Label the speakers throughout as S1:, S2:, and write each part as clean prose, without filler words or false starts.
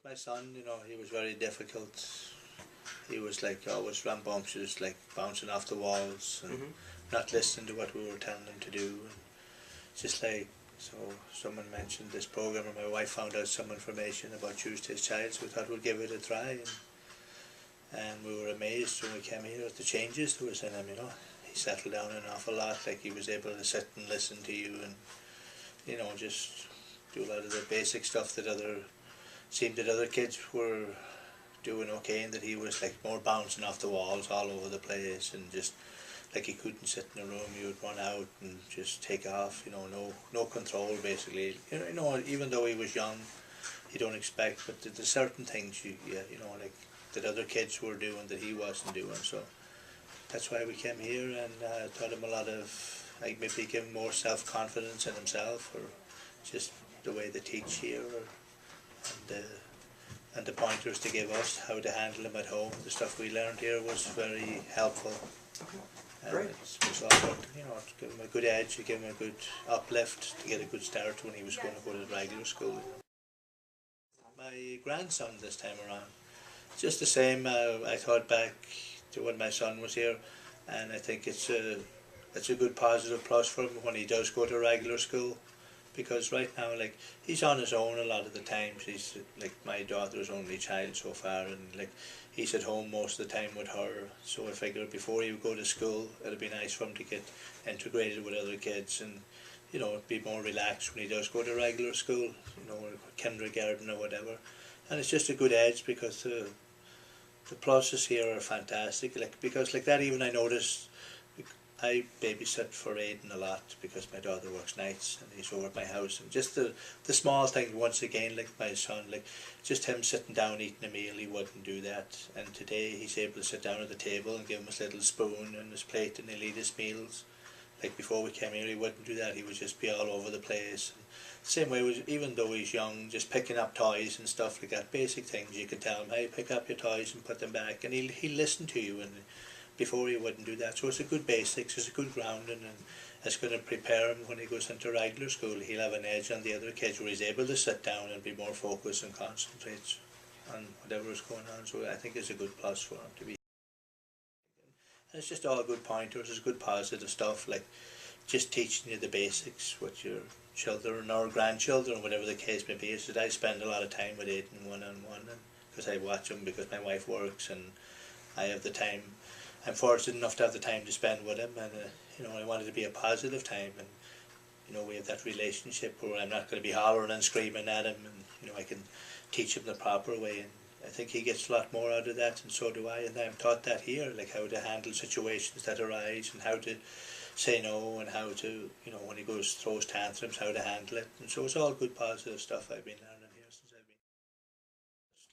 S1: my son, he was very difficult. He was like always rambunctious, like bouncing off the walls and not listening to what we were telling him to do. And just like, so someone mentioned this program, and my wife found out some information about Tuesday's Child, so we thought we'd give it a try. And we were amazed when we came here at the changes there was in him. He settled down an awful lot. Like, he was able to sit and listen to you, and just do a lot of the basic stuff that seemed that other kids were doing okay, and that he was like more bouncing off the walls all over the place, and just like he couldn't sit in a room. He would run out and just take off. No control basically. Even though he was young, you don't expect, but there's certain things like that other kids were doing that he wasn't doing. So that's why we came here, and taught him a lot of, like, maybe give him more self-confidence in himself, or just the way they teach here, and the pointers to give us how to handle him at home. The stuff we learned here was very helpful.
S2: Great.
S1: It was all about, to give him a good edge, to give him a good uplift, to get a good start when he was going to go to regular school. My grandson this time around, just the same. I thought back to when my son was here, and I think it's a good positive plus for him when he does go to regular school, because right now, like, he's on his own a lot of the times. He's like my daughter's only child so far, and like he's at home most of the time with her. So I figured before he would go to school, it'd be nice for him to get integrated with other kids, and be more relaxed when he does go to regular school, or kindergarten or whatever. And it's just a good edge, because the pluses here are fantastic. Because that, even I noticed, I babysit for Aidan a lot because my daughter works nights and he's over at my house, and just the small things, once again, like my son, like just him sitting down eating a meal, he wouldn't do that, and today he's able to sit down at the table and give him his little spoon and his plate, and he'll eat his meals. Like before we came here, he wouldn't do that. He would just be all over the place. And same way, even though he's young, just picking up toys and stuff like that, basic things, you could tell him, hey, pick up your toys and put them back, and he'll listen to you. And before he wouldn't do that. So it's a good basics, it's a good grounding, and it's going to prepare him when he goes into regular school. He'll have an edge on the other kids where he's able to sit down and be more focused and concentrate on whatever is going on. So I think it's a good plus for him to be. And it's just all good pointers, it's good positive stuff, like just teaching you the basics with your children or grandchildren, whatever the case may be. So I spend a lot of time with Aidan one-on-one, because I watch him, because my wife works and I have the time. I'm fortunate enough to have the time to spend with him, and I want it to be a positive time, and we have that relationship where I'm not going to be hollering and screaming at him, and I can teach him the proper way, and I think he gets a lot more out of that, and so do I. And I'm taught that here, like how to handle situations that arise, and how to say no, and how to, when he throws tantrums, how to handle it. And so it's all good positive stuff I've been learning here since I've been.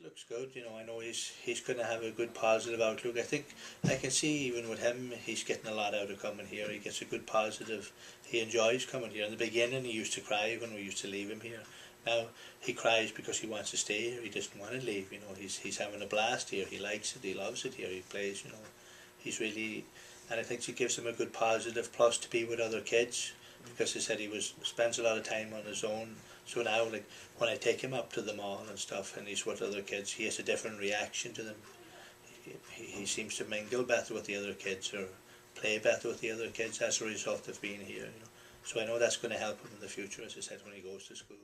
S1: It looks good, I know he's going to have a good positive outlook. I think I can see even with him, he's getting a lot out of coming here. He gets a good positive, he enjoys coming here. In the beginning he used to cry when we used to leave him here. Now he cries because he wants to stay here, he doesn't want to leave. He's having a blast here, he likes it, he loves it here, he plays, he's really, and I think it gives him a good positive plus to be with other kids, because he said he spends a lot of time on his own. So now, like, when I take him up to the mall and stuff, and he's with other kids, he has a different reaction to them. He seems to mingle better with the other kids, or play better with the other kids as a result of being here. So I know that's going to help him in the future, as I said, when he goes to school.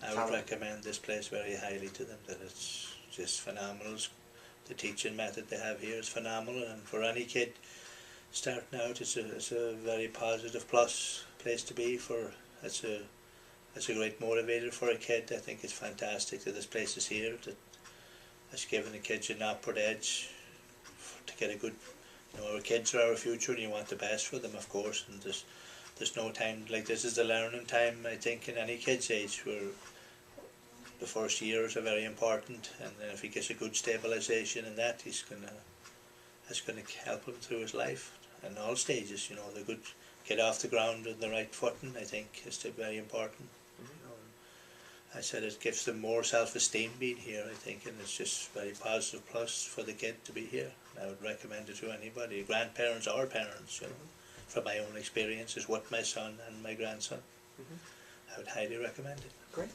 S1: I would recommend this place very highly to them, that it's just phenomenal. The teaching method they have here is phenomenal, and for any kid starting out, it's a very positive plus place to be. It's a great motivator for a kid. I think it's fantastic that this place is here, that it's giving the kids an upward edge to get a good, our kids are our future, and you want the best for them, of course, and there's no time, like, this is the learning time, I think, in any kid's age, where the first years are very important, and then if he gets a good stabilisation in that, it's going to help him through his life in all stages. The good, get off the ground on the right footing, I think, is very important. I said it gives them more self-esteem being here, I think, and it's just very positive plus for the kid to be here. I would recommend it to anybody, grandparents or parents, from my own experiences with my son and my grandson. I would highly recommend it.
S2: Great.